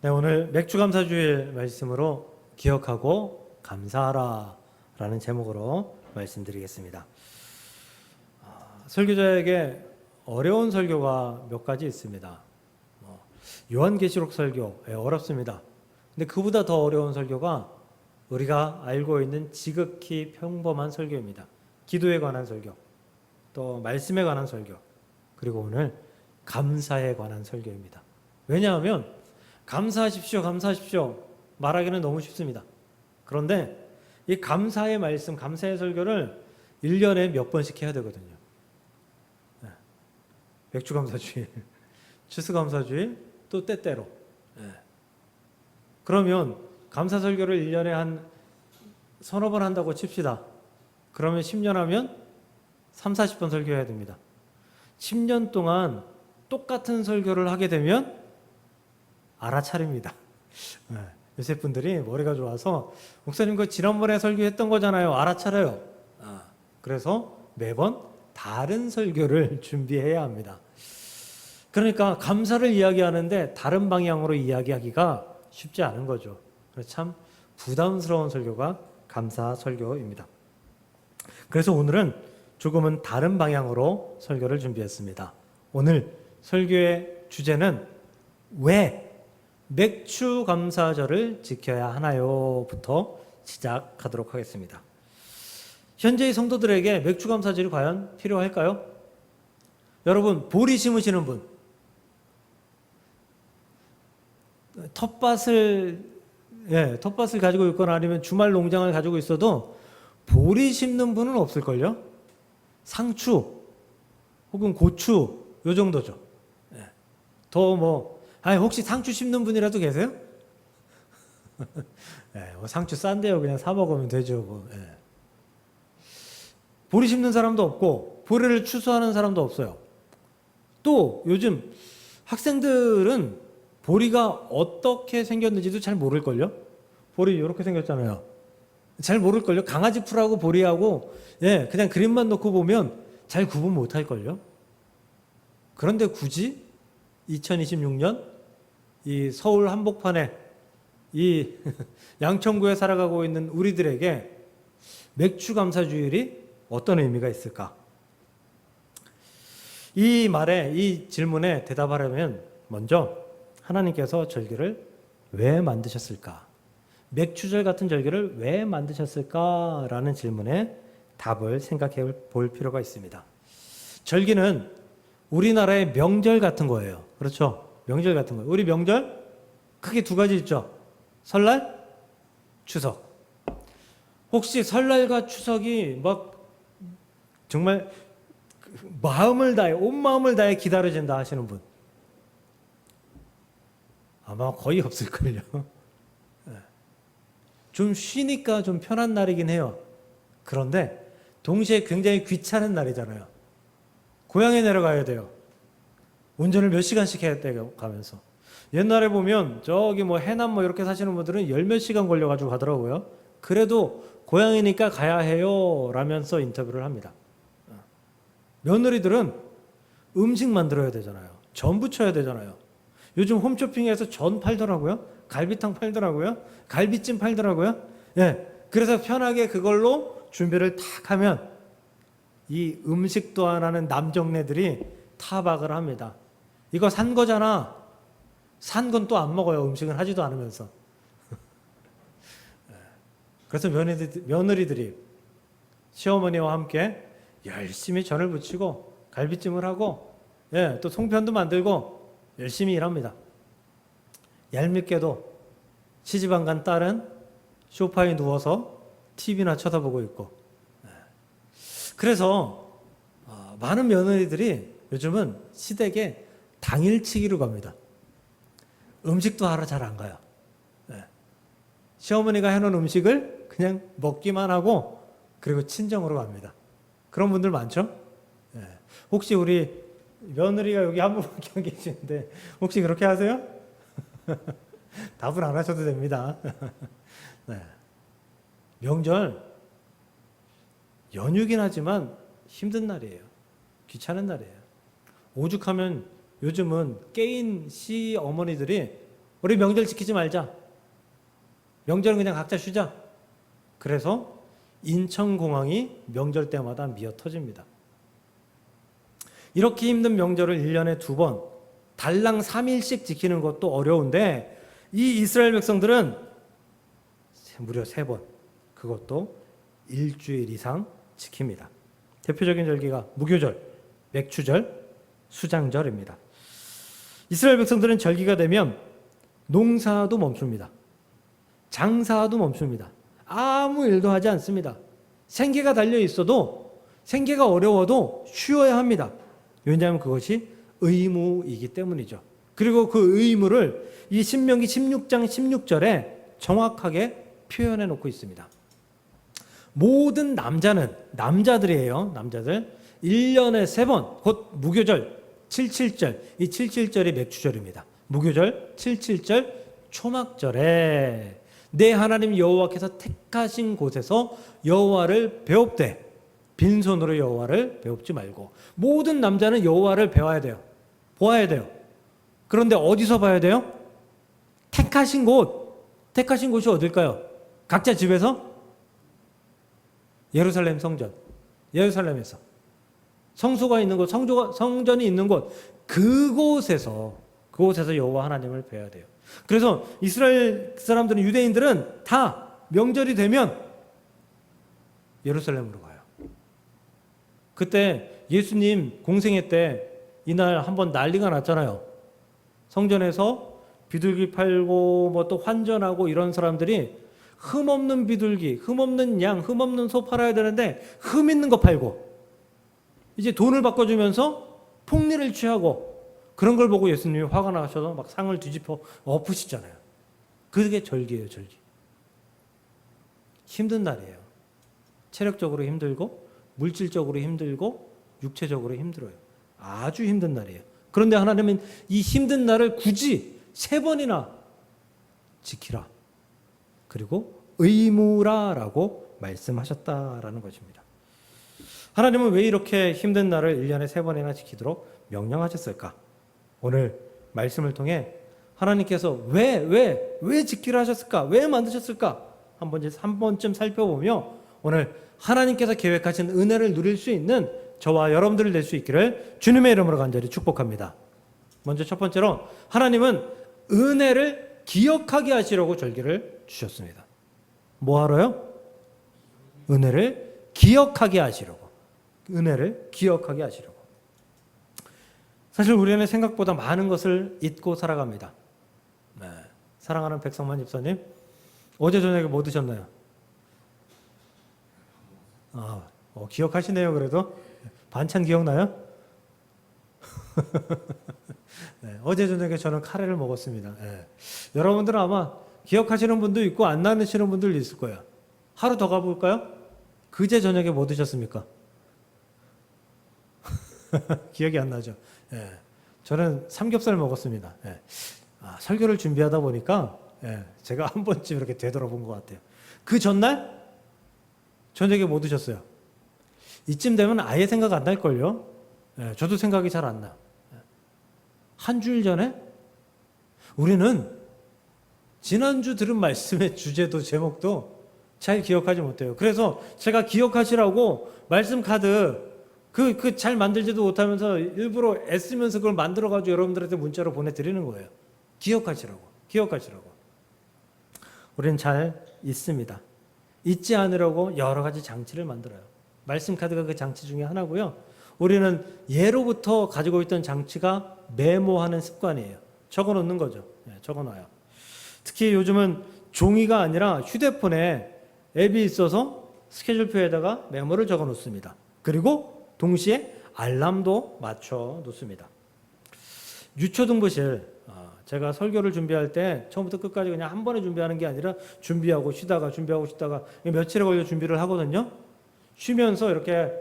네, 오늘 맥주감사주일 말씀으로 기억하고 감사하라 라는 제목으로 말씀드리겠습니다. 설교자에게 어려운 설교가 몇 가지 있습니다. 요한계시록 설교, 어렵습니다. 근데 그보다 더 어려운 설교가 우리가 알고 있는 지극히 평범한 설교입니다. 기도에 관한 설교, 또 말씀에 관한 설교, 그리고 오늘 감사에 관한 설교입니다. 왜냐하면 감사하십시오, 감사하십시오 말하기는 너무 쉽습니다. 그런데 이 감사의 말씀, 감사의 설교를 1년에 몇 번씩 해야 되거든요. 맥주감사주일, 추수감사주일, 또 때때로. 그러면 감사 설교를 1년에 한 서너 번 한다고 칩시다. 그러면 10년 하면 3, 40번 설교해야 됩니다. 10년 동안 똑같은 설교를 하게 되면 알아차립니다. 요새 분들이 머리가 좋아서 목사님 그 지난번에 설교했던 거잖아요. 알아차려요. 그래서 매번 다른 설교를 준비해야 합니다. 그러니까 감사를 이야기하는데 다른 방향으로 이야기하기가 쉽지 않은 거죠. 그래서 참 부담스러운 설교가 감사 설교입니다. 그래서 오늘은 조금은 다른 방향으로 설교를 준비했습니다. 오늘 설교의 주제는 왜 맥주 감사절을 지켜야 하나요? 부터 시작하도록 하겠습니다. 현재의 성도들에게 맥주 감사절이 과연 필요할까요? 여러분, 보리 심으시는 분, 텃밭을 가지고 있거나 아니면 주말 농장을 가지고 있어도 보리 심는 분은 없을걸요? 상추 혹은 고추 요 정도죠. 더 혹시 상추 심는 분이라도 계세요? 상추 싼데요. 그냥 사 먹으면 되죠. 보리 심는 사람도 없고 보리를 추수하는 사람도 없어요. 또 요즘 학생들은 보리가 어떻게 생겼는지도 잘 모를걸요? 보리 이렇게 생겼잖아요. 잘 모를걸요? 강아지 풀하고 보리하고 그냥 그림만 놓고 보면 잘 구분 못할걸요? 그런데 굳이 2026년 이 서울 한복판에 이 양천구에 살아가고 있는 우리들에게 맥주 감사주일이 어떤 의미가 있을까? 이 질문에 대답하려면 먼저 하나님께서 절기를 왜 만드셨을까? 맥주절 같은 절기를 왜 만드셨을까라는 질문에 답을 생각해 볼 필요가 있습니다. 절기는 우리나라의 명절 같은 거예요. 그렇죠? 명절 같은 거예요. 우리 명절 크게 두 가지 있죠. 설날, 추석. 혹시 설날과 추석이 정말 마음을 다해, 온 마음을 다해 기다려진다 하시는 분? 아마 거의 없을걸요. 좀 쉬니까 좀 편한 날이긴 해요. 그런데 동시에 굉장히 귀찮은 날이잖아요. 고향에 내려가야 돼요. 운전을 몇 시간씩 해야 돼요, 가면서. 옛날에 보면 저기 해남 이렇게 사시는 분들은 열 몇 시간 걸려가지고 가더라고요. 그래도 고향이니까 가야 해요 라면서 인터뷰를 합니다. 며느리들은 음식 만들어야 되잖아요. 전 부쳐야 되잖아요. 요즘 홈쇼핑에서 전 팔더라고요. 갈비탕 팔더라고요. 갈비찜 팔더라고요. 그래서 편하게 그걸로 준비를 탁 하면 이 음식도 안 하는 남정네들이 타박을 합니다. 이거 산 거잖아. 산 건 또 안 먹어요. 음식은 하지도 않으면서. 그래서 며느리들이 시어머니와 함께 열심히 전을 부치고 갈비찜을 하고 또 송편도 만들고 열심히 일합니다. 얄밉게도 시집 안 간 딸은 소파에 누워서 TV나 쳐다보고 있고. 그래서 많은 며느리들이 요즘은 시댁에 당일치기로 갑니다. 음식도 하러 잘 안 가요. 시어머니가 해놓은 음식을 그냥 먹기만 하고 그리고 친정으로 갑니다. 그런 분들 많죠? 혹시 우리 며느리가 여기 한 분밖에 안 계시는데 혹시 그렇게 하세요? 답은 안 하셔도 됩니다. 명절 연휴긴 하지만 힘든 날이에요. 귀찮은 날이에요. 오죽하면 요즘은 깨인 시어머니들이 우리 명절 지키지 말자. 명절은 그냥 각자 쉬자. 그래서 인천공항이 명절 때마다 미어 터집니다. 이렇게 힘든 명절을 1년에 2번, 달랑 3일씩 지키는 것도 어려운데 이 이스라엘 백성들은 무려 3번, 그것도 일주일 이상 지킵니다. 대표적인 절기가 무교절, 맥추절, 수장절입니다. 이스라엘 백성들은 절기가 되면 농사도 멈춥니다. 장사도 멈춥니다. 아무 일도 하지 않습니다. 생계가 달려 있어도, 생계가 어려워도 쉬어야 합니다. 왜냐하면 그것이 의무이기 때문이죠. 그리고 그 의무를 이 신명기 16장 16절에 정확하게 표현해 놓고 있습니다. 모든 남자들이에요. 남자들 1년에 3번, 곧 무교절 77절, 이 77절이 맥추절입니다. 무교절 77절 초막절에 내 하나님 여호와께서 택하신 곳에서 여호와를 배웁되 빈손으로 여호와를 배웁지 말고. 모든 남자는 여호와를 배워야 돼요. 보아야 돼요. 그런데 어디서 봐야 돼요? 택하신 곳이 어딜까요? 각자 집에서? 예루살렘 성전, 예루살렘에서 성소가 있는 곳, 성전이 있는 곳, 그곳에서 여호와 하나님을 배워야 돼요. 그래서 이스라엘 사람들은, 유대인들은 다 명절이 되면 예루살렘으로 가요. 그때 예수님 공생애 때 이날 한번 난리가 났잖아요. 성전에서 비둘기 팔고 뭐 또 환전하고 이런 사람들이 흠없는 비둘기, 흠없는 양, 흠없는 소 팔아야 되는데 흠 있는 거 팔고 이제 돈을 바꿔주면서 폭리를 취하고 그런 걸 보고 예수님이 화가 나셔서 막 상을 뒤집어 엎으시잖아요. 그게 절기예요, 절기. 힘든 날이에요. 체력적으로 힘들고 물질적으로 힘들고 육체적으로 힘들어요. 아주 힘든 날이에요. 그런데 하나님은 이 힘든 날을 굳이 3번이나 지키라. 그리고 의무라라고 말씀하셨다라는 것입니다. 하나님은 왜 이렇게 힘든 날을 1년에 3번이나 지키도록 명령하셨을까? 오늘 말씀을 통해 하나님께서 왜 지키라 하셨을까? 왜 만드셨을까? 한 번쯤 살펴보며 오늘 하나님께서 계획하신 은혜를 누릴 수 있는 저와 여러분들을 낼 수 있기를 주님의 이름으로 간절히 축복합니다. 먼저 첫 번째로 하나님은 은혜를 기억하게 하시려고 절기를 주셨습니다. 뭐 하러요? 은혜를 기억하게 하시려고. 은혜를 기억하게 하시려고. 사실 우리는 생각보다 많은 것을 잊고 살아갑니다. 네. 사랑하는 백성만 집사님, 어제 저녁에 뭐 드셨나요? 기억하시네요. 그래도 반찬 기억나요? 네, 어제 저녁에 저는 카레를 먹었습니다. 네. 여러분들은 아마 기억하시는 분도 있고 안 나누시는 분들도 있을 거예요. 하루 더 가볼까요? 그제 저녁에 뭐 드셨습니까? 기억이 안 나죠. 네. 저는 삼겹살 먹었습니다. 네. 설교를 준비하다 보니까 제가 한 번쯤 이렇게 되돌아본 것 같아요. 그 전날 저녁에 뭐 드셨어요? 이쯤 되면 아예 생각 안 날걸요? 저도 생각이 잘 안 나요. 한 주일 전에 우리는 지난주 들은 말씀의 주제도 제목도 잘 기억하지 못해요. 그래서 제가 기억하시라고 말씀 카드 그 잘 만들지도 못하면서 일부러 애쓰면서 그걸 만들어가지고 여러분들한테 문자로 보내드리는 거예요. 기억하시라고. 우리는 잘 잊습니다. 잊지 않으려고 여러 가지 장치를 만들어요. 말씀 카드가 그 장치 중에 하나고요. 우리는 예로부터 가지고 있던 장치가 메모하는 습관이에요. 적어놓는 거죠. 적어놔요. 특히 요즘은 종이가 아니라 휴대폰에 앱이 있어서 스케줄표에다가 메모를 적어놓습니다. 그리고 동시에 알람도 맞춰 놓습니다. 유초등부실, 제가 설교를 준비할 때 처음부터 끝까지 그냥 한 번에 준비하는 게 아니라 준비하고 쉬다가 며칠에 걸려 준비를 하거든요. 쉬면서 이렇게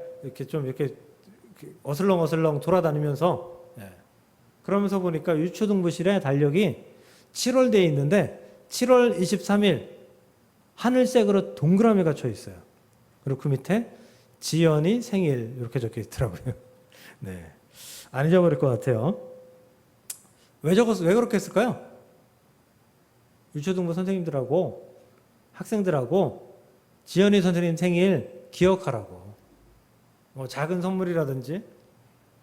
어슬렁어슬렁 돌아다니면서 그러면서 보니까 유초등부실에 달력이 7월 돼 있는데 7월 23일 하늘색으로 동그라미가 쳐 있어요. 그리고 그 밑에 지연이 생일 이렇게 적혀 있더라고요. 네, 안 잊어버릴 것 같아요. 왜 그렇게 했을까요? 유초등부 선생님들하고 학생들하고 지연이 선생님 생일 기억하라고. 뭐 작은 선물이라든지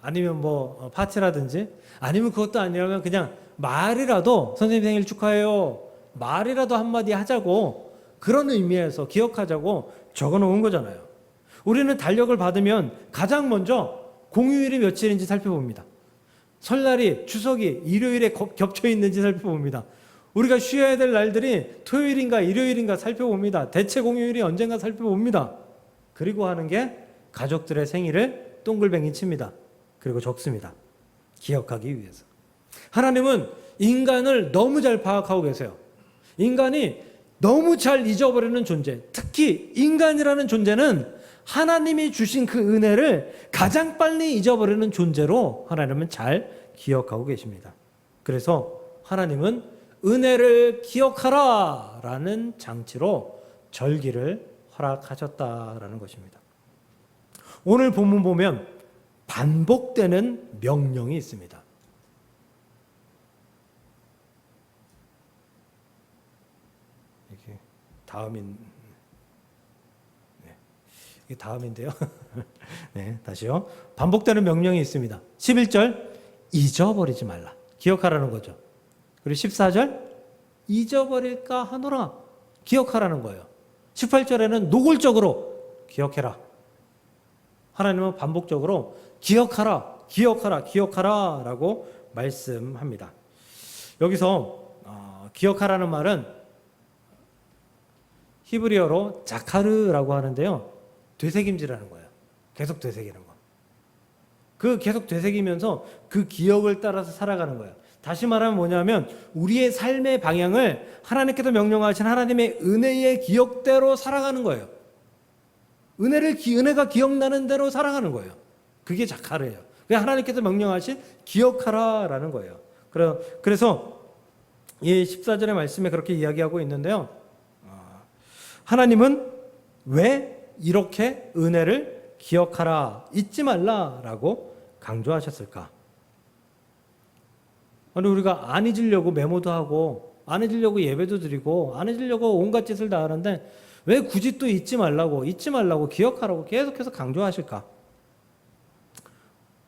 아니면 뭐 파티라든지 아니면 그것도 아니라면 그냥 말이라도 선생님 생일 축하해요. 말이라도 한마디 하자고 그런 의미에서 기억하자고 적어 놓은 거잖아요. 우리는 달력을 받으면 가장 먼저 공휴일이 며칠인지 살펴봅니다. 설날이 추석이 일요일에 겹쳐 있는지 살펴봅니다. 우리가 쉬어야 될 날들이 토요일인가 일요일인가 살펴봅니다. 대체 공휴일이 언젠가 살펴봅니다. 그리고 하는 게 가족들의 생일을 동글뱅이 칩니다. 그리고 적습니다. 기억하기 위해서. 하나님은 인간을 너무 잘 파악하고 계세요. 인간이 너무 잘 잊어버리는 존재, 특히 인간이라는 존재는 하나님이 주신 그 은혜를 가장 빨리 잊어버리는 존재로 하나님은 잘 기억하고 계십니다. 그래서 하나님은 은혜를 기억하라 라는 장치로 절기를 허락하셨다라는 것입니다. 오늘 본문 보면 반복되는 명령이 있습니다. 이게 이게 다음인데요. 네, 다시요. 반복되는 명령이 있습니다. 11절 잊어버리지 말라. 기억하라는 거죠. 그리고 14절 잊어버릴까 하노라. 기억하라는 거예요. 18절에는 노골적으로 기억해라. 하나님은 반복적으로 기억하라, 기억하라, 기억하라 라고 말씀합니다. 여기서 기억하라는 말은 히브리어로 자카르라고 하는데요. 되새김질하는 거예요. 계속 되새기는 거. 그 계속 되새기면서 그 기억을 따라서 살아가는 거예요. 다시 말하면 뭐냐면 우리의 삶의 방향을 하나님께서 명령하신 하나님의 은혜의 기억대로 살아가는 거예요. 은혜가 기억나는 대로 살아가는 거예요. 그게 자카르예요. 하나님께서 명령하신 기억하라라는 거예요. 그래서 이 14절의 말씀에 그렇게 이야기하고 있는데요. 하나님은 왜 이렇게 은혜를 기억하라, 잊지 말라라고 강조하셨을까? 아니 우리가 안 잊으려고 메모도 하고 안 잊으려고 예배도 드리고 안 잊으려고 온갖 짓을 다 하는데 왜 굳이 또 잊지 말라고 기억하라고 계속해서 강조하실까?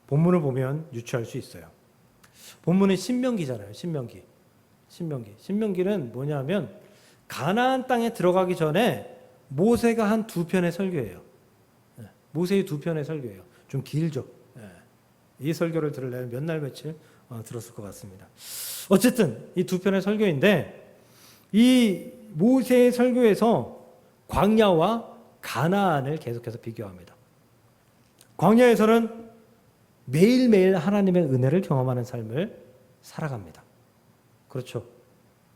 본문을 보면 유추할 수 있어요. 본문은 신명기잖아요. 신명기는 뭐냐면 가나안 땅에 들어가기 전에 모세가 한 2편의 설교예요. 모세의 2편의 설교예요. 좀 길죠. 이 설교를 들으려면 몇 날 며칠 들었을 것 같습니다. 어쨌든 이 2편의 설교인데 이 모세의 설교에서 광야와 가나안을 계속해서 비교합니다. 광야에서는 매일매일 하나님의 은혜를 경험하는 삶을 살아갑니다. 그렇죠.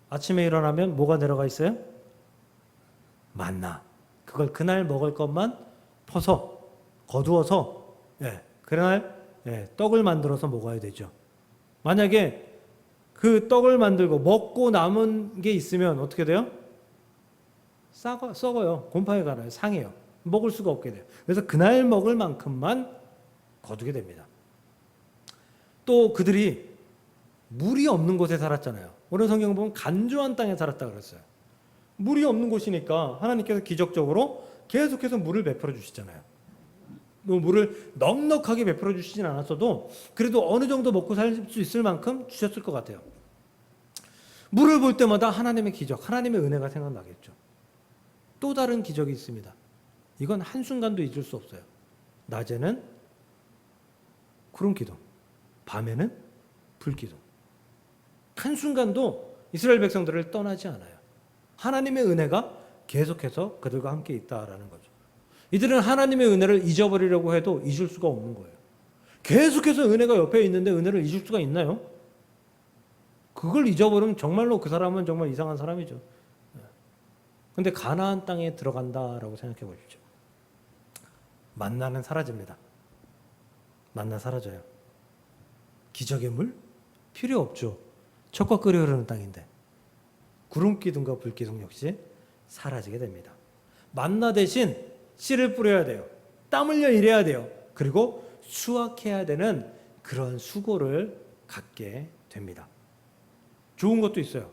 아침에 일어나면 뭐가 내려가 있어요? 만나. 그걸 그날 먹을 것만 퍼서 거두어서 그날 떡을 만들어서 먹어야 되죠. 만약에 그 떡을 만들고 먹고 남은 게 있으면 어떻게 돼요? 썩어요. 곰팡이 가나요. 상해요. 먹을 수가 없게 돼요. 그래서 그날 먹을 만큼만 거두게 됩니다. 또 그들이 물이 없는 곳에 살았잖아요. 오늘 성경 보면 간조한 땅에 살았다 그랬어요. 물이 없는 곳이니까 하나님께서 기적적으로 계속해서 물을 베풀어 주시잖아요. 물을 넉넉하게 베풀어 주시진 않았어도 그래도 어느 정도 먹고 살 수 있을 만큼 주셨을 것 같아요. 물을 볼 때마다 하나님의 기적, 하나님의 은혜가 생각나겠죠. 또 다른 기적이 있습니다. 이건 한순간도 잊을 수 없어요. 낮에는 구름 기둥, 밤에는 불 기둥. 한순간도 이스라엘 백성들을 떠나지 않아요. 하나님의 은혜가 계속해서 그들과 함께 있다라는 거죠. 이들은 하나님의 은혜를 잊어버리려고 해도 잊을 수가 없는 거예요. 계속해서 은혜가 옆에 있는데 은혜를 잊을 수가 있나요? 그걸 잊어버리면 정말로 그 사람은 정말 이상한 사람이죠. 근데 가나안 땅에 들어간다라고 생각해 보십시오. 만나는 사라집니다. 만나 사라져요. 기적의 물? 필요 없죠. 척과 끓이 흐르는 땅인데. 구름 기둥과 불 기둥 역시 사라지게 됩니다. 만나 대신 씨를 뿌려야 돼요. 땀 흘려 일해야 돼요. 그리고 수확해야 되는 그런 수고를 갖게 됩니다. 좋은 것도 있어요.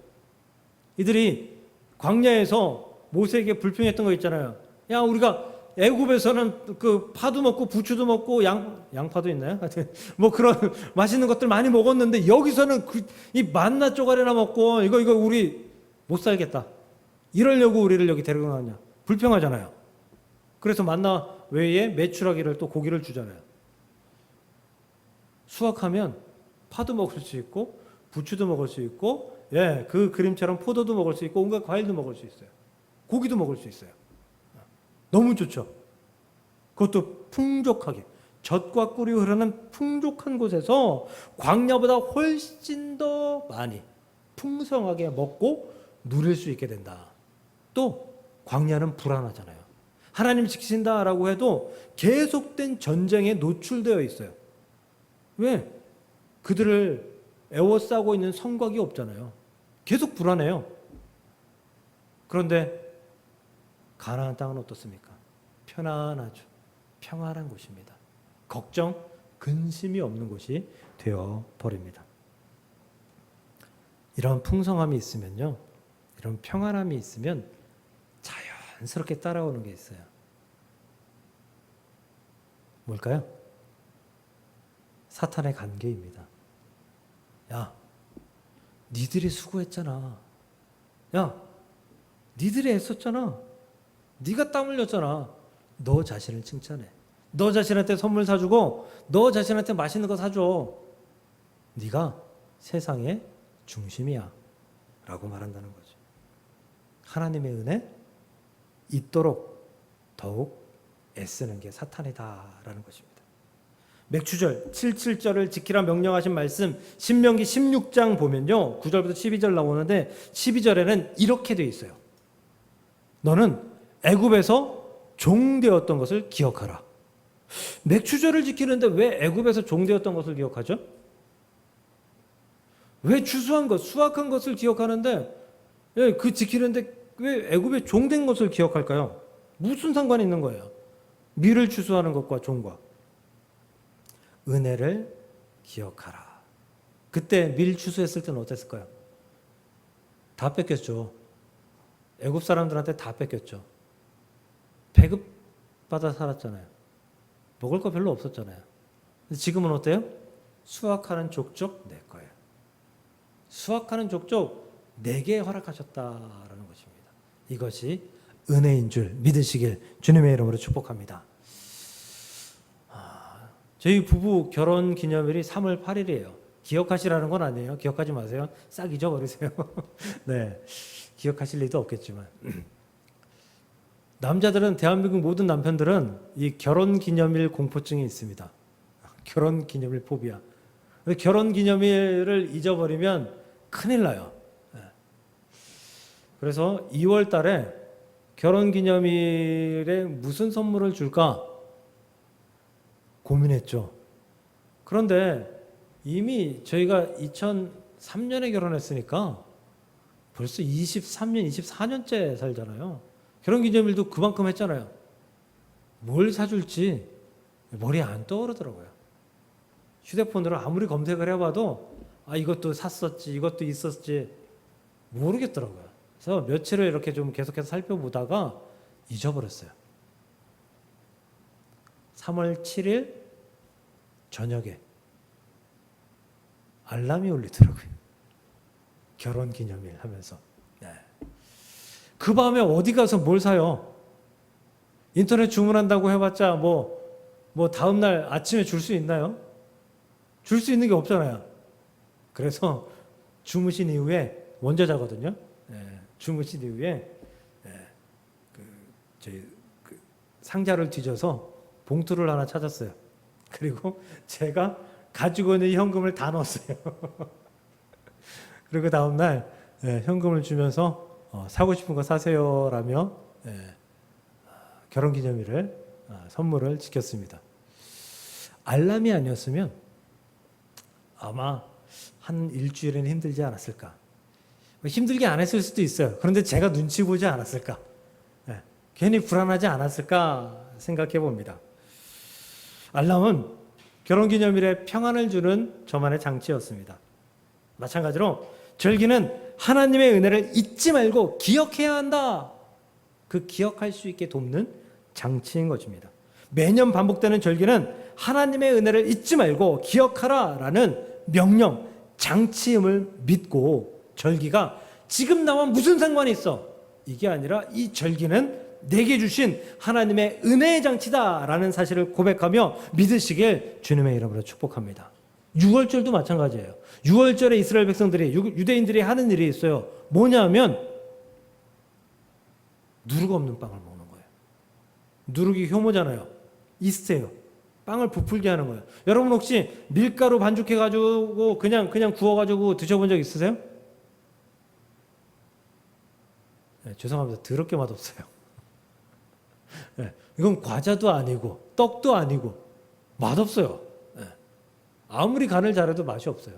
이들이 광야에서 모세에게 불평했던 거 있잖아요. 야, 우리가 애굽에서는 그 파도 먹고 부추도 먹고 양파도 있나요? 하여튼 뭐 그런 맛있는 것들 많이 먹었는데 여기서는 이 만나 쪼가리나 먹고 이거 우리 못 살겠다. 이러려고 우리를 여기 데려가냐. 불평하잖아요. 그래서 만나 외에 메추라기를 또 고기를 주잖아요. 수확하면 파도 먹을 수 있고 부추도 먹을 수 있고 그 그림처럼 포도도 먹을 수 있고 온갖 과일도 먹을 수 있어요. 고기도 먹을 수 있어요. 너무 좋죠. 그것도 풍족하게 젖과 꿀이 흐르는 풍족한 곳에서 광야보다 훨씬 더 많이 풍성하게 먹고 누릴 수 있게 된다. 또 광야는 불안하잖아요. 하나님 지키신다라고 해도 계속된 전쟁에 노출되어 있어요. 왜? 그들을 에워싸고 있는 성곽이 없잖아요. 계속 불안해요. 그런데 가나안 땅은 어떻습니까? 편안하죠. 평안한 곳입니다. 걱정, 근심이 없는 곳이 되어 버립니다. 이런 풍성함이 있으면요, 이런 평안함이 있으면 자연스럽게 따라오는 게 있어요. 뭘까요? 사탄의 관계입니다. 야, 니들이 수고했잖아. 야, 니들이 애썼잖아. 네가 땀 흘렸잖아. 너 자신을 칭찬해. 너 자신한테 선물 사주고 너 자신한테 맛있는 거 사줘. 네가 세상의 중심이야 라고 말한다는 거죠. 하나님의 은혜 있도록 더욱 애쓰는 게 사탄이다라는 것입니다. 맥추절 77절을 지키라 명령하신 말씀 신명기 16장 보면요, 9절부터 12절 나오는데 12절에는 이렇게 돼 있어요. 너는 애굽에서 종되었던 것을 기억하라. 맥추절을 지키는데 왜 애굽에서 종되었던 것을 기억하죠? 왜 추수한 것, 수확한 것을 기억하는데 그 지키는데 왜 애굽에 종된 것을 기억할까요? 무슨 상관이 있는 거예요? 밀을 추수하는 것과 종과. 은혜를 기억하라. 그때 밀 추수했을 때는 어땠을까요? 다 뺏겼죠. 애굽 사람들한테 다 뺏겼죠. 배급받아 살았잖아요. 먹을 거 별로 없었잖아요. 근데 지금은 어때요? 수확하는 족족 내 거예요. 수확하는 족족 내게 허락하셨다라는 것입니다. 이것이 은혜인 줄 믿으시길 주님의 이름으로 축복합니다. 저희 부부 결혼 기념일이 3월 8일이에요. 기억하시라는 건 아니에요. 기억하지 마세요. 싹 잊어버리세요. 네, 기억하실 일도 없겠지만. 남자들은, 대한민국 모든 남편들은 이 결혼 기념일 공포증이 있습니다. 결혼 기념일 포비아. 결혼 기념일을 잊어버리면 큰일 나요. 그래서 2월 달에 결혼 기념일에 무슨 선물을 줄까 고민했죠. 그런데 이미 저희가 2003년에 결혼했으니까 벌써 23년, 24년째 살잖아요. 결혼기념일도 그만큼 했잖아요. 뭘 사줄지 머리에 안 떠오르더라고요. 휴대폰으로 아무리 검색을 해봐도 이것도 샀었지, 이것도 있었지 모르겠더라고요. 그래서 며칠을 이렇게 좀 계속해서 살펴보다가 잊어버렸어요. 3월 7일 저녁에 알람이 울리더라고요. 결혼기념일 하면서. 네. 그 밤에 어디 가서 뭘 사요? 인터넷 주문한다고 해봤자 뭐 다음날 아침에 줄 수 있나요? 줄 수 있는 게 없잖아요. 그래서 주무신 이후에 먼저 자거든요. 네. 주무신 이후에 저희 상자를 뒤져서 봉투를 하나 찾았어요. 그리고 제가 가지고 있는 현금을 다 넣었어요. 그리고 다음날 현금을 주면서 사고 싶은 거 사세요라며 결혼기념일을 선물을 지켰습니다. 알람이 아니었으면 아마 한 일주일은 힘들지 않았을까. 힘들게 안 했을 수도 있어요. 그런데 제가 눈치 보지 않았을까. 괜히 불안하지 않았을까 생각해 봅니다. 알람은 결혼기념일에 평안을 주는 저만의 장치였습니다. 마찬가지로 절기는 하나님의 은혜를 잊지 말고 기억해야 한다. 그 기억할 수 있게 돕는 장치인 것입니다. 매년 반복되는 절기는 하나님의 은혜를 잊지 말고 기억하라라는 명령, 장치임을 믿고 절기가 지금 나와 무슨 상관이 있어? 이게 아니라 이 절기는 내게 주신 하나님의 은혜의 장치다라는 사실을 고백하며 믿으시길 주님의 이름으로 축복합니다. 6월절도 마찬가지예요. 6월절에 이스라엘 백성들이 유대인들이 하는 일이 있어요. 뭐냐면 누룩 없는 빵을 먹는 거예요. 누룩이 효모잖아요. 이스트예요. 빵을 부풀게 하는 거예요. 여러분 혹시 밀가루 반죽해가지고 그냥 구워가지고 드셔본 적 있으세요? 네, 죄송합니다. 더럽게 맛없어요. 네, 이건 과자도 아니고 떡도 아니고 맛없어요. 네, 아무리 간을 잘해도 맛이 없어요.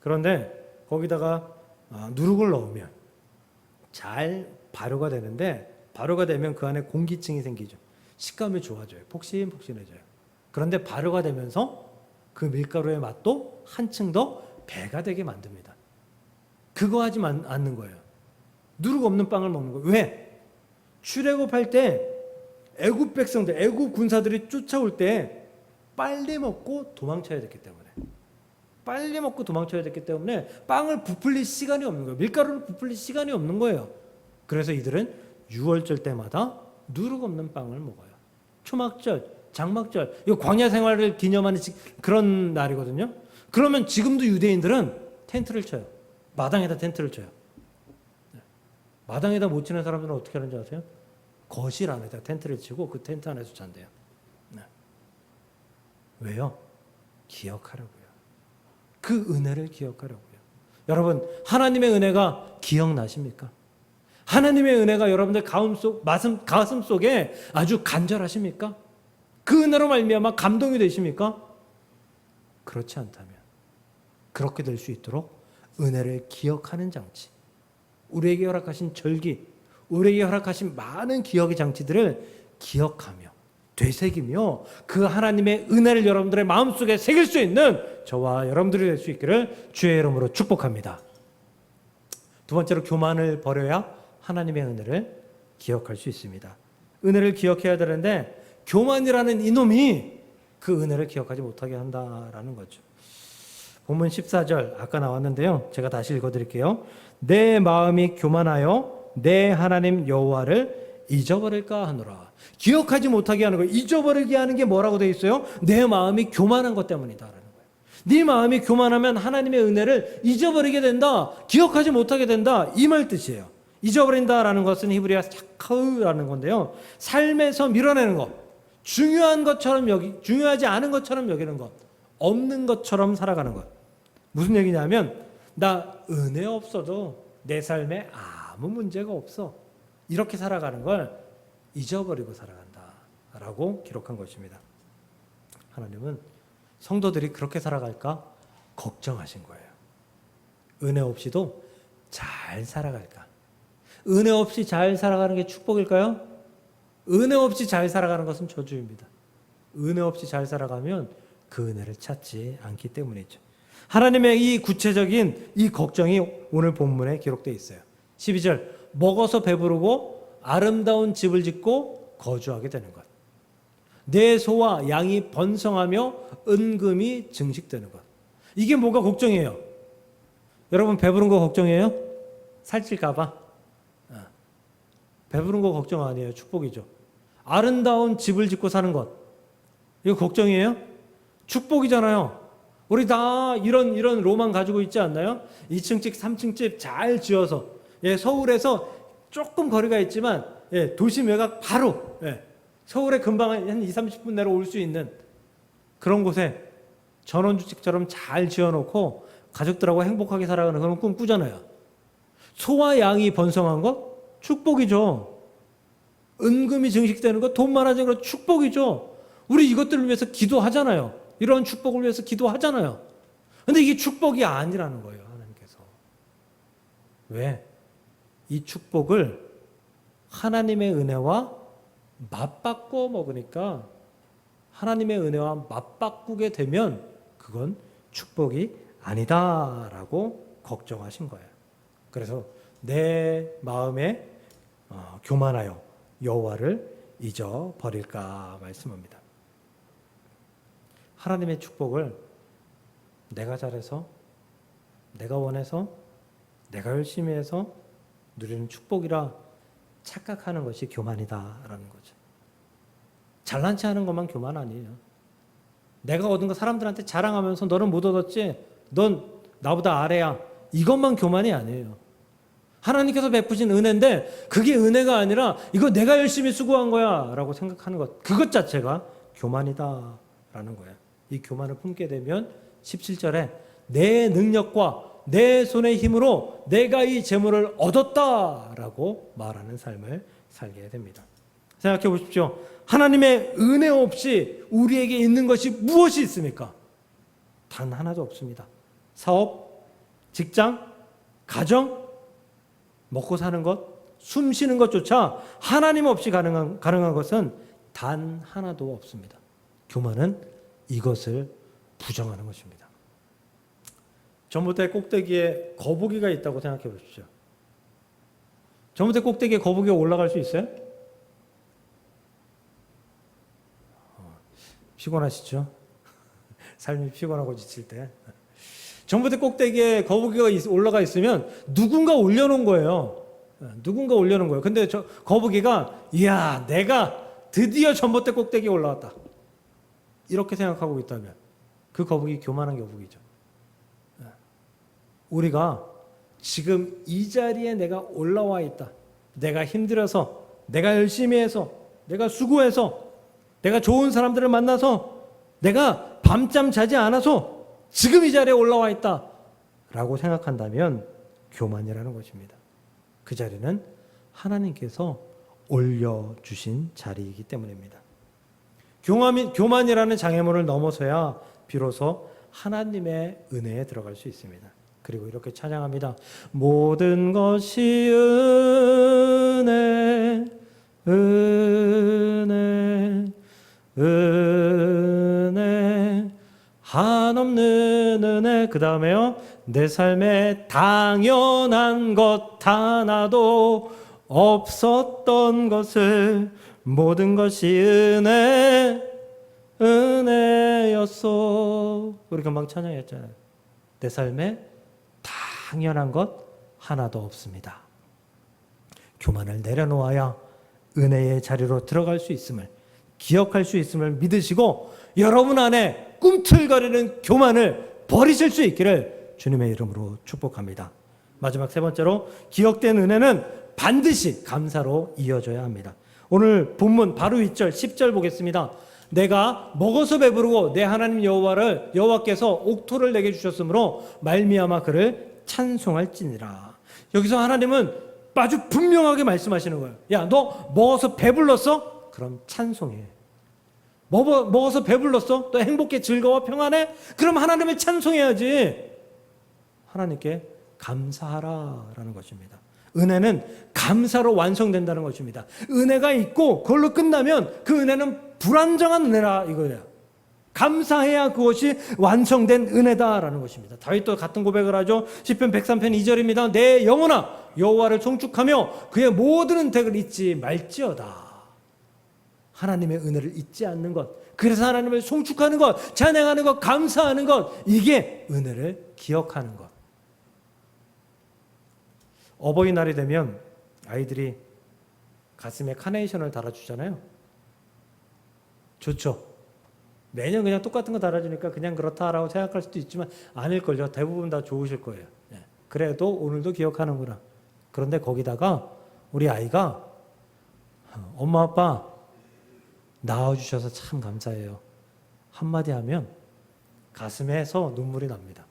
그런데 거기다가 누룩을 넣으면 잘 발효가 되는데 발효가 되면 그 안에 공기층이 생기죠. 식감이 좋아져요. 폭신폭신해져요. 그런데 발효가 되면서 그 밀가루의 맛도 한층 더 배가 되게 만듭니다. 그거 하지 않는 거예요. 누룩 없는 빵을 먹는 거예요. 왜? 출애굽할 때 애굽 백성들, 애굽 군사들이 쫓아올 때 빨리 먹고 도망쳐야 됐기 때문에 빨리 먹고 도망쳐야 됐기 때문에 빵을 부풀릴 시간이 없는 거예요. 밀가루를 부풀릴 시간이 없는 거예요. 그래서 이들은 6월절 때마다 누룩 없는 빵을 먹어요. 초막절, 장막절, 이거 광야 생활을 기념하는 그런 날이거든요. 그러면 지금도 유대인들은 텐트를 쳐요. 마당에다 텐트를 쳐요. 마당에다 못 치는 사람들은 어떻게 하는지 아세요? 거실 안에다 텐트를 치고 그 텐트 안에서 잔대요. 왜요? 기억하려고요. 그 은혜를 기억하려고요. 여러분, 하나님의 은혜가 기억나십니까? 하나님의 은혜가 여러분들 가슴 속에 아주 간절하십니까? 그 은혜로 말미암아 감동이 되십니까? 그렇지 않다면 그렇게 될 수 있도록 은혜를 기억하는 장치, 우리에게 허락하신 절기, 우리에게 허락하신 많은 기억의 장치들을 기억하며 되새기며 그 하나님의 은혜를 여러분들의 마음속에 새길 수 있는 저와 여러분들이 될 수 있기를 주의 이름으로 축복합니다. 두 번째로 교만을 버려야 하나님의 은혜를 기억할 수 있습니다. 은혜를 기억해야 되는데 교만이라는 이놈이 그 은혜를 기억하지 못하게 한다라는 거죠. 본문 14절 아까 나왔는데요. 제가 다시 읽어드릴게요. 내 마음이 교만하여 내 하나님 여호와를 잊어버릴까 하노라. 기억하지 못하게 하는 거예요. 잊어버리게 하는 게 뭐라고 되어 있어요? 내 마음이 교만한 것 때문이다라는 거예요. 네 마음이 교만하면 하나님의 은혜를 잊어버리게 된다. 기억하지 못하게 된다. 이 말 뜻이에요. 잊어버린다라는 것은 히브리어 샤카우라는 건데요. 삶에서 밀어내는 것, 중요하지 않은 것처럼 여기는 것, 없는 것처럼 살아가는 것. 무슨 얘기냐면 나 은혜 없어도 내 삶에 아무 문제가 없어. 이렇게 살아가는 걸 잊어버리고 살아간다라고 기록한 것입니다. 하나님은 성도들이 그렇게 살아갈까 걱정하신 거예요. 은혜 없이도 잘 살아갈까? 은혜 없이 잘 살아가는 게 축복일까요? 은혜 없이 잘 살아가는 것은 저주입니다. 은혜 없이 잘 살아가면 그 은혜를 찾지 않기 때문이죠. 하나님의 이 구체적인 이 걱정이 오늘 본문에 기록되어 있어요. 12절 먹어서 배부르고 아름다운 집을 짓고 거주하게 되는 것. 내 소와 양이 번성하며 은금이 증식되는 것. 이게 뭐가 걱정이에요? 여러분 배부른 거 걱정이에요? 살찔까 봐? 배부른 거 걱정 아니에요. 축복이죠. 아름다운 집을 짓고 사는 것. 이거 걱정이에요? 축복이잖아요. 우리 다 이런 로망 가지고 있지 않나요? 2층집, 3층집 잘 지어서 서울에서 조금 거리가 있지만 도심 외곽 바로 서울에 금방 한 20-30분 내로 올 수 있는 그런 곳에 전원주택처럼 잘 지어놓고 가족들하고 행복하게 살아가는 그런 꿈 꾸잖아요. 소와 양이 번성한 것? 축복이죠. 은금이 증식되는 것, 돈 많아지는 것 축복이죠. 우리 이것들을 위해서 기도하잖아요. 이런 축복을 위해서 기도하잖아요. 근데 이게 축복이 아니라는 거예요. 하나님께서. 왜? 이 축복을 하나님의 은혜와 맞바꿔 먹으니까 하나님의 은혜와 맞바꾸게 되면 그건 축복이 아니다라고 걱정하신 거예요. 그래서 내 마음에 교만하여 여호와를 잊어버릴까 말씀합니다. 하나님의 축복을 내가 잘해서, 내가 원해서, 내가 열심히 해서 누리는 축복이라 착각하는 것이 교만이다라는 거죠. 잘난 체 하는 것만 교만 아니에요. 내가 얻은 거 사람들한테 자랑하면서 너는 못 얻었지? 넌 나보다 아래야. 이것만 교만이 아니에요. 하나님께서 베푸신 은혜인데 그게 은혜가 아니라 이거 내가 열심히 수고한 거야 라고 생각하는 것, 그것 자체가 교만이다 라는 거예요. 이 교만을 품게 되면 17절에 내 능력과 내 손의 힘으로 내가 이 재물을 얻었다라고 말하는 삶을 살게 됩니다. 생각해 보십시오. 하나님의 은혜 없이 우리에게 있는 것이 무엇이 있습니까? 단 하나도 없습니다. 사업, 직장, 가정, 먹고 사는 것, 숨 쉬는 것조차 하나님 없이 가능한 것은 단 하나도 없습니다. 교만은 이것을 부정하는 것입니다. 전봇대 꼭대기에 거북이가 있다고 생각해 보십시오. 전봇대 꼭대기에 거북이가 올라갈 수 있어요? 피곤하시죠? 삶이 피곤하고 지칠 때. 전봇대 꼭대기에 거북이가 올라가 있으면 누군가 올려놓은 거예요. 누군가 올려놓은 거예요. 근데 저 거북이가 이야 내가 드디어 전봇대 꼭대기에 올라왔다. 이렇게 생각하고 있다면 그 거북이 교만한 거북이죠. 우리가 지금 이 자리에 내가 올라와 있다. 내가 힘들어서, 내가 열심히 해서, 내가 수고해서, 내가 좋은 사람들을 만나서, 내가 밤잠 자지 않아서 지금 이 자리에 올라와 있다 라고 생각한다면 교만이라는 것입니다. 그 자리는 하나님께서 올려주신 자리이기 때문입니다. 교만이라는 장애물을 넘어서야 비로소 하나님의 은혜에 들어갈 수 있습니다. 그리고 이렇게 찬양합니다. 모든 것이 은혜, 은혜, 은혜, 한없는 은혜. 그 다음에요. 내 삶에 당연한 것 하나도 없었던 것을 모든 것이 은혜, 은혜였어. 우리 금방 찬양했잖아요. 내 삶에 당연한 것 하나도 없습니다. 교만을 내려놓아야 은혜의 자리로 들어갈 수 있음을, 기억할 수 있음을 믿으시고 여러분 안에 꿈틀거리는 교만을 버리실 수 있기를 주님의 이름으로 축복합니다. 마지막 세 번째로, 기억된 은혜는 반드시 감사로 이어져야 합니다. 오늘 본문 바로 윗절 10절 보겠습니다. 내가 먹어서 배부르고 내 하나님 여호와께서 옥토를 내게 주셨으므로 말미암아 그를 찬송할지니라. 여기서 하나님은 아주 분명하게 말씀하시는 거예요. 야, 너 먹어서 배불렀어? 그럼 찬송해. 먹어서 배불렀어? 또 행복해, 즐거워, 평안해? 그럼 하나님을 찬송해야지. 하나님께 감사하라라는 것입니다. 은혜는 감사로 완성된다는 것입니다. 은혜가 있고 그걸로 끝나면 그 은혜는 불안정한 은혜라 이거예요. 감사해야 그것이 완성된 은혜다라는 것입니다. 다윗도 같은 고백을 하죠. 시편 103편 2절입니다. 내 영혼아 여호와를 송축하며 그의 모든 은택을 잊지 말지어다. 하나님의 은혜를 잊지 않는 것, 그래서 하나님을 송축하는 것, 찬양하는 것, 감사하는 것, 이게 은혜를 기억하는 것. 어버이날이 되면 아이들이 가슴에 카네이션을 달아주잖아요. 좋죠. 매년 그냥 똑같은 거 달아주니까 그냥 그렇다라고 생각할 수도 있지만 아닐걸요. 대부분 다 좋으실 거예요. 그래도 오늘도 기억하는구나. 그런데 거기다가 우리 아이가 엄마 아빠 낳아주셔서 참 감사해요 한마디 하면 가슴에서 눈물이 납니다.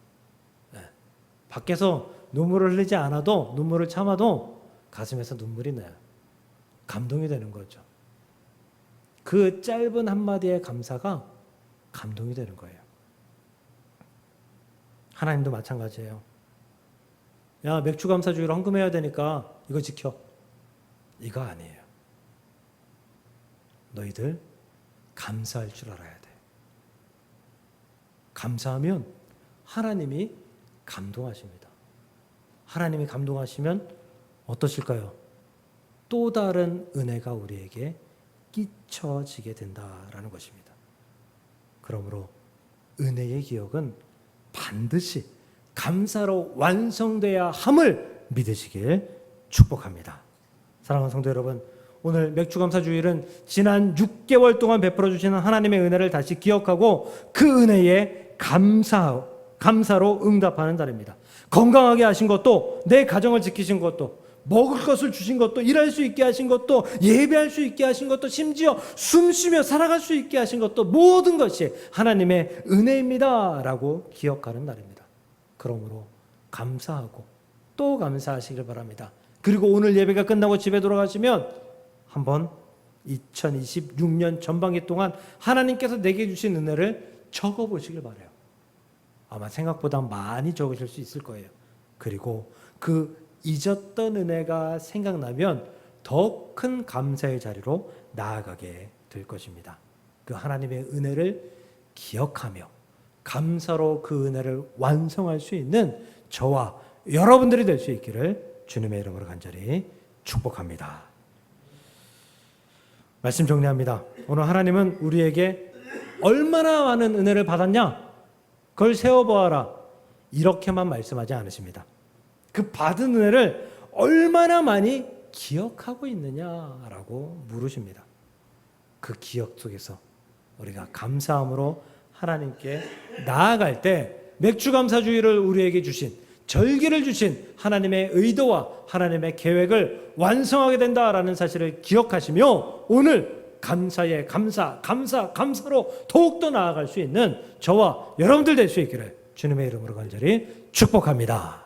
밖에서 눈물을 흘리지 않아도, 눈물을 참아도 가슴에서 눈물이 나요. 감동이 되는 거죠. 그 짧은 한마디의 감사가 감동이 되는 거예요. 하나님도 마찬가지예요. 야, 맥주 감사주의로 헌금해야 되니까 이거 지켜. 이거 아니에요. 너희들 감사할 줄 알아야 돼. 감사하면 하나님이 감동하십니다. 하나님이 감동하시면 어떠실까요? 또 다른 은혜가 우리에게 끼쳐지게 된다라는 것입니다. 그러므로 은혜의 기억은 반드시 감사로 완성돼야 함을 믿으시길 축복합니다. 사랑하는 성도 여러분, 오늘 맥주감사주일은 지난 6개월 동안 베풀어 주시는 하나님의 은혜를 다시 기억하고 그 은혜에 감사로 응답하는 날입니다. 건강하게 하신 것도, 내 가정을 지키신 것도, 먹을 것을 주신 것도, 일할 수 있게 하신 것도, 예배할 수 있게 하신 것도, 심지어 숨쉬며 살아갈 수 있게 하신 것도, 모든 것이 하나님의 은혜입니다 라고 기억하는 날입니다. 그러므로 감사하고 또 감사하시길 바랍니다. 그리고 오늘 예배가 끝나고 집에 돌아가시면 한번 2026년 전반기 동안 하나님께서 내게 주신 은혜를 적어보시길 바라요. 아마 생각보다 많이 적으실 수 있을 거예요. 그리고 그 잊었던 은혜가 생각나면 더 큰 감사의 자리로 나아가게 될 것입니다. 그 하나님의 은혜를 기억하며 감사로 그 은혜를 완성할 수 있는 저와 여러분들이 될 수 있기를 주님의 이름으로 간절히 축복합니다. 말씀 정리합니다. 오늘 하나님은 우리에게 얼마나 많은 은혜를 받았냐? 그걸 세어보아라. 이렇게만 말씀하지 않으십니다. 그 받은 은혜를 얼마나 많이 기억하고 있느냐라고 물으십니다. 그 기억 속에서 우리가 감사함으로 하나님께 나아갈 때 맥주감사주의를 우리에게 주신, 절기를 주신 하나님의 의도와 하나님의 계획을 완성하게 된다라는 사실을 기억하시며 오늘 감사에 감사로 더욱더 나아갈 수 있는 저와 여러분들 될 수 있기를 주님의 이름으로 간절히 축복합니다.